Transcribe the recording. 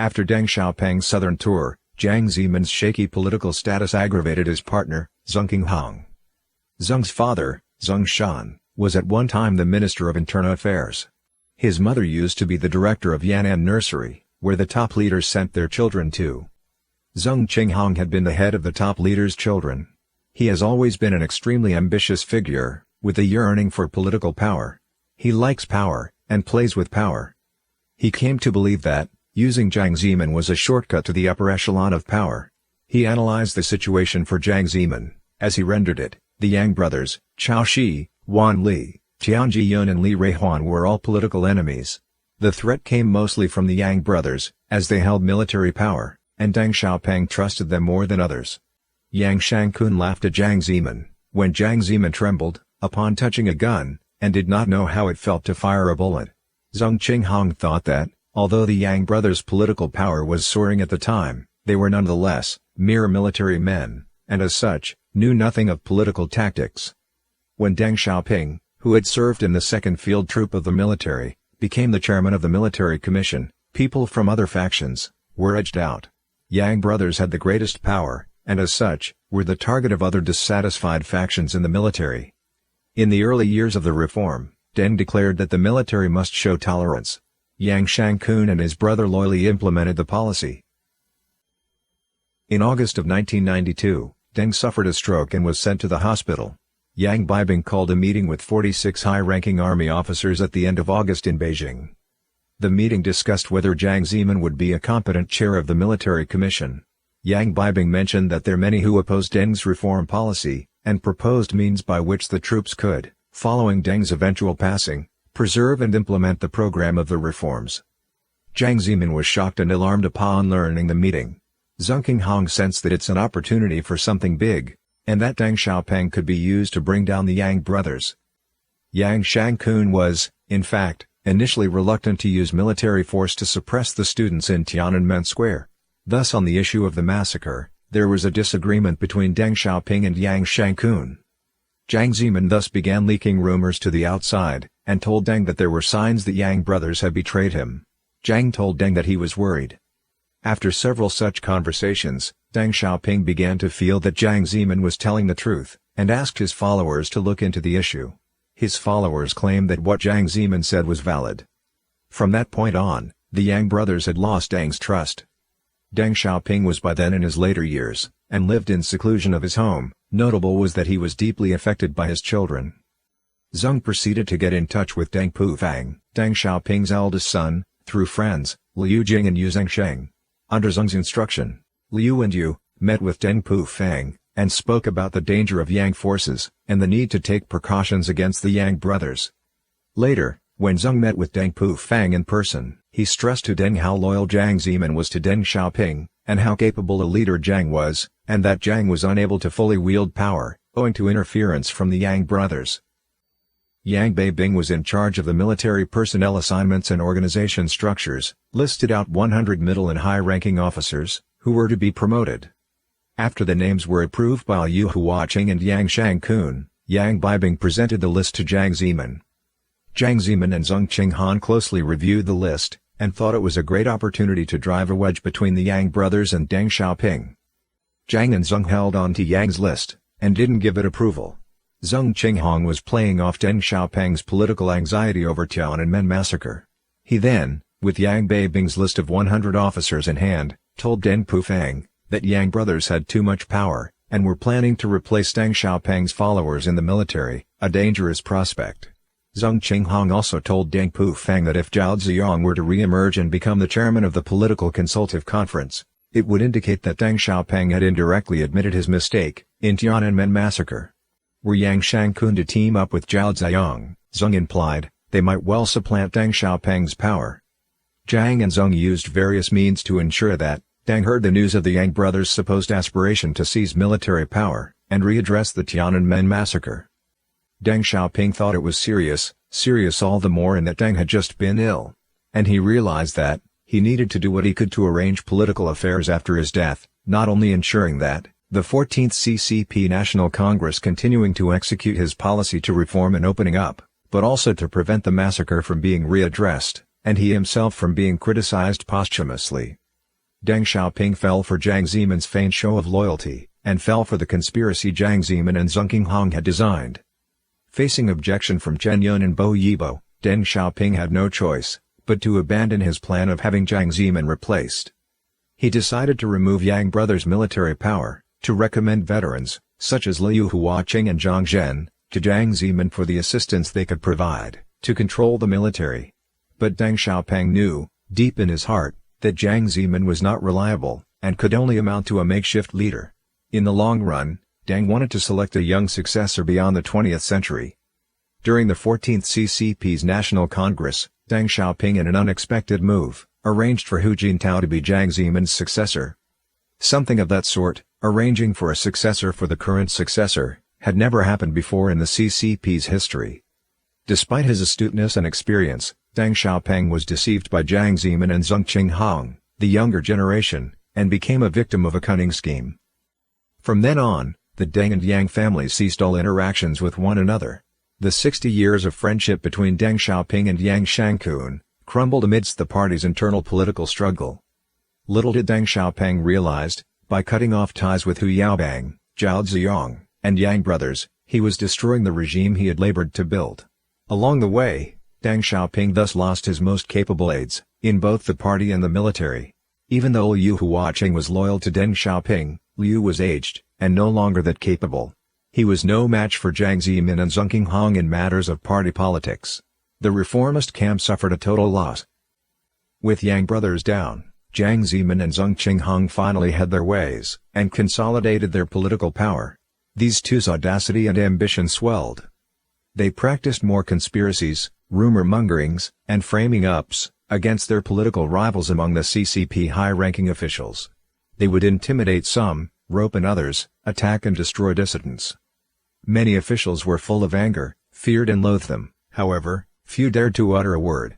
After Deng Xiaoping's southern tour, Jiang Zemin's shaky political status aggravated his partner, Zheng Qinghong. Zheng's father, Zheng Shan, was at one time the Minister of Internal Affairs. His mother used to be the director of Yan'an Nursery, where the top leaders sent their children to. Zheng Qinghong had been the head of the top leaders' children. He has always been an extremely ambitious figure, with a yearning for political power. He likes power, and plays with power. He came to believe that, using Jiang Zemin was a shortcut to the upper echelon of power. He analyzed the situation for Jiang Zemin, as he rendered it. The Yang brothers, Chao Shi, Wan Li, Tian Jiyun and Li Ruihuan were all political enemies. The threat came mostly from the Yang brothers, as they held military power, and Deng Xiaoping trusted them more than others. Yang Shangkun laughed at Jiang Zemin, when Jiang Zemin trembled, upon touching a gun, and did not know how it felt to fire a bullet. Zheng Qinghong thought that, although the Yang brothers' political power was soaring at the time, they were nonetheless mere military men, and as such, knew nothing of political tactics. When Deng Xiaoping, who had served in the 2nd Field Troop of the military, became the chairman of the military commission, people from other factions were edged out. Yang brothers had the greatest power, and as such, were the target of other dissatisfied factions in the military. In the early years of the reform, Deng declared that the military must show tolerance. Yang Shangkun and his brother loyally implemented the policy. In August of 1992, Deng suffered a stroke and was sent to the hospital. Yang Bibing called a meeting with 46 high-ranking army officers at the end of August in Beijing. The meeting discussed whether Jiang Zemin would be a competent chair of the military commission. Yang Bibing mentioned that there are many who opposed Deng's reform policy, and proposed means by which the troops could, following Deng's eventual passing, preserve and implement the program of the reforms. Jiang Zemin was shocked and alarmed upon learning the meeting. Zheng Qinghong sensed that it's an opportunity for something big, and that Deng Xiaoping could be used to bring down the Yang brothers. Yang Shangkun was, in fact, initially reluctant to use military force to suppress the students in Tiananmen Square. Thus on the issue of the massacre, there was a disagreement between Deng Xiaoping and Yang Shangkun. Jiang Zemin thus began leaking rumors to the outside, and told Deng that there were signs the Yang brothers had betrayed him. Jiang told Deng that he was worried. After several such conversations, Deng Xiaoping began to feel that Jiang Zemin was telling the truth, and asked his followers to look into the issue. His followers claimed that what Jiang Zemin said was valid. From that point on, the Yang brothers had lost Deng's trust. Deng Xiaoping was by then in his later years, and lived in seclusion of his home. Notable was that he was deeply affected by his children. Zheng proceeded to get in touch with Deng Pufang, Deng Xiaoping's eldest son, through friends, Liu Jing and Yu Zhengsheng. Under Zheng's instruction, Liu and Yu met with Deng Pufang, and spoke about the danger of Yang forces, and the need to take precautions against the Yang brothers. Later, when Zheng met with Deng Pufang in person, he stressed to Deng how loyal Jiang Zemin was to Deng Xiaoping, and how capable a leader Jiang was, and that Jiang was unable to fully wield power, owing to interference from the Yang brothers. Yang Beibing was in charge of the military personnel assignments and organization structures, listed out 100 middle and high-ranking officers, who were to be promoted. After the names were approved by Liu Huaqing and Yang Shangkun, Yang Beibing presented the list to Jiang Zemin. Jiang Zemin and Zheng Qinghong closely reviewed the list, and thought it was a great opportunity to drive a wedge between the Yang brothers and Deng Xiaoping. Jiang and Zheng held on to Yang's list, and didn't give it approval. Zheng Qinghong was playing off Deng Xiaoping's political anxiety over Tiananmen massacre. He then, with Yang Beibing's list of 100 officers in hand, told Deng Pufang that Yang brothers had too much power, and were planning to replace Deng Xiaoping's followers in the military, a dangerous prospect. Zheng Qinghong also told Deng Pufang that if Zhao Ziyang were to re-emerge and become the chairman of the Political Consultative Conference, it would indicate that Deng Xiaoping had indirectly admitted his mistake in Tiananmen massacre. Were Yang Shangkun to team up with Zhao Ziyang, Zheng implied, they might well supplant Deng Xiaoping's power. Jiang and Zheng used various means to ensure that Deng heard the news of the Yang brothers' supposed aspiration to seize military power, and readdress the Tiananmen massacre. Deng Xiaoping thought it was serious all the more in that Deng had just been ill. And he realized that he needed to do what he could to arrange political affairs after his death, not only ensuring that the 14th CCP National Congress continuing to execute his policy to reform and opening up, but also to prevent the massacre from being readdressed, and he himself from being criticized posthumously. Deng Xiaoping fell for Jiang Zemin's faint show of loyalty, and fell for the conspiracy Jiang Zemin and Zheng Qinghong had designed. Facing objection from Chen Yun and Bo Yibo, Deng Xiaoping had no choice but to abandon his plan of having Jiang Zemin replaced. He decided to remove Yang brothers' military power, to recommend veterans, such as Liu Huaqing and Zhang Zhen, to Jiang Zemin for the assistance they could provide, to control the military. But Deng Xiaoping knew, deep in his heart, that Jiang Zemin was not reliable, and could only amount to a makeshift leader. In the long run, Deng wanted to select a young successor beyond the 20th century. During the 14th CCP's National Congress, Deng Xiaoping, in an unexpected move, arranged for Hu Jintao to be Jiang Zemin's successor. Something of that sort, arranging for a successor for the current successor, had never happened before in the CCP's history. Despite his astuteness and experience, Deng Xiaoping was deceived by Jiang Zemin and Zheng Qinghong, the younger generation, and became a victim of a cunning scheme. From then on, the Deng and Yang families ceased all interactions with one another. The 60 years of friendship between Deng Xiaoping and Yang Shangkun crumbled amidst the party's internal political struggle. Little did Deng Xiaoping realize, by cutting off ties with Hu Yaobang, Zhao Ziyang, and Yang brothers, he was destroying the regime he had labored to build. Along the way, Deng Xiaoping thus lost his most capable aides, in both the party and the military. Even though Liu Huaqing was loyal to Deng Xiaoping, Liu was aged, and no longer that capable. He was no match for Jiang Zemin and Zheng Qinghong in matters of party politics. The reformist camp suffered a total loss. With Yang brothers down, Jiang Zemin and Zheng Qinghong finally had their ways, and consolidated their political power. These two's audacity and ambition swelled. They practiced more conspiracies, rumor-mongerings, and framing-ups, against their political rivals among the CCP high-ranking officials. They would intimidate some, rope in others, attack and destroy dissidents. Many officials were full of anger, feared and loathed them. However, few dared to utter a word.